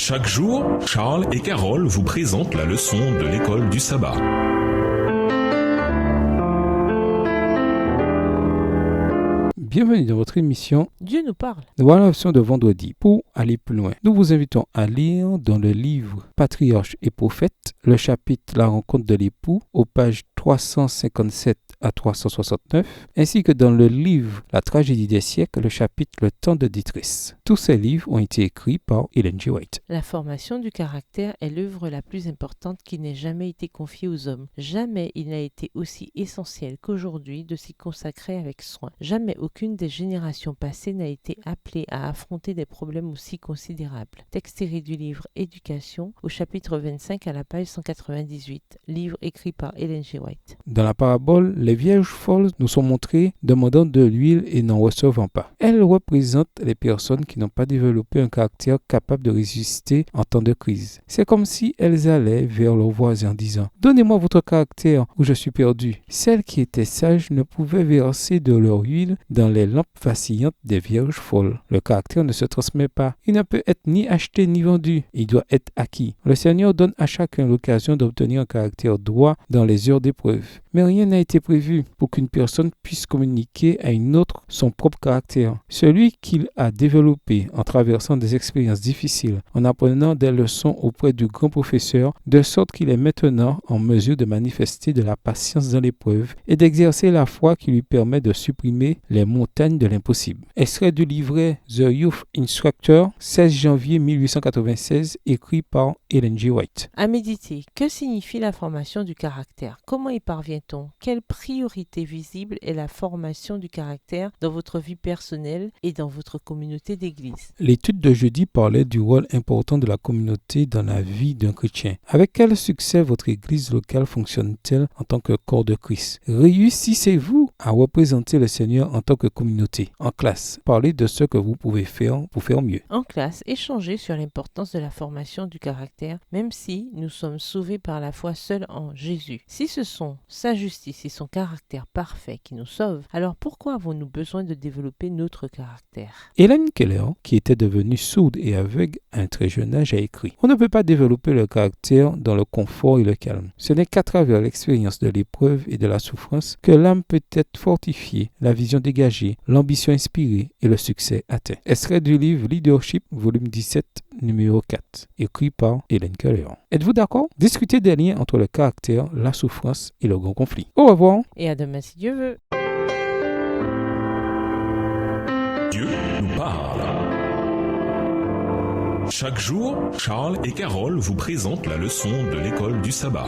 Chaque jour, Charles et Carole vous présentent la leçon de l'école du sabbat. Bienvenue dans votre émission Dieu nous parle. Voilà la leçon de vendredi. Pour aller plus loin, nous vous invitons à lire dans le livre Patriarches et Prophètes, le chapitre La rencontre de l'époux, aux pages 357 à 369, ainsi que dans le livre La tragédie des siècles, le chapitre Le temps de détresse. Tous ces livres ont été écrits par Ellen G. White. La formation du caractère est l'œuvre la plus importante qui n'ait jamais été confiée aux hommes. Jamais il n'a été aussi essentiel qu'aujourd'hui de s'y consacrer avec soin. Jamais aucune des générations passées n'a été appelée à affronter des problèmes aussi considérables. Texte tiré du livre Éducation, au chapitre 25 à la page 198, livre écrit par Ellen G. White. Dans la parabole, les vierges folles nous sont montrées demandant de l'huile et n'en recevant pas. Elles représentent les personnes qui n'ont pas développé un caractère capable de résister en temps de crise. C'est comme si elles allaient vers leurs voisins en disant « Donnez-moi votre caractère ou je suis perdu ». Celles qui étaient sages ne pouvaient verser de leur huile dans les lampes vacillantes des vierges folles. Le caractère ne se transmet pas. Il ne peut être ni acheté ni vendu. Il doit être acquis. Le Seigneur donne à chacun l'occasion d'obtenir un caractère droit dans les heures d'épreuve. Mais rien n'a été prévu pour qu'une personne puisse communiquer à une autre son propre caractère. Celui qu'il a développé en traversant des expériences difficiles, en apprenant des leçons auprès du grand professeur, de sorte qu'il est maintenant en mesure de manifester de la patience dans l'épreuve et d'exercer la foi qui lui permet de supprimer les montagnes de l'impossible. Extrait du livret The Youth Instructor, 16 janvier 1896, écrit par Ellen G. White. À méditer, que signifie la formation du caractère? Comment y parvient-on? Quelle priorité visible est la formation du caractère dans votre vie personnelle et dans votre communauté d'église? L'étude de jeudi parlait du rôle important de la communauté dans la vie d'un chrétien. Avec quel succès votre église locale fonctionne-t-elle en tant que corps de Christ? Réussissez-vous à représenter le Seigneur en tant que communauté? En classe, parlez de ce que vous pouvez faire pour faire mieux. En classe, échangez sur l'importance de la formation du caractère, même si nous sommes sauvés par la foi seule en Jésus. Si ce sont sa justice et son caractère parfait qui nous sauvent, alors pourquoi avons-nous besoin de développer notre caractère? Helen Keller, qui était devenue sourde et aveugle à un très jeune âge, a écrit « On ne peut pas développer le caractère dans le confort et le calme. Ce n'est qu'à travers l'expérience de l'épreuve et de la souffrance que l'âme peut être fortifiée, la vision dégagée, l'ambition inspirée et le succès atteint. » Extrait du livre Leadership, volume 17, numéro 4, écrit par Helen Keller. Êtes-vous d'accord? Discutez des liens entre le caractère, la souffrance et le grand conflit. Au revoir. Et à demain si Dieu veut. Dieu nous parle. Chaque jour, Charles et Carole vous présentent la leçon de l'école du sabbat.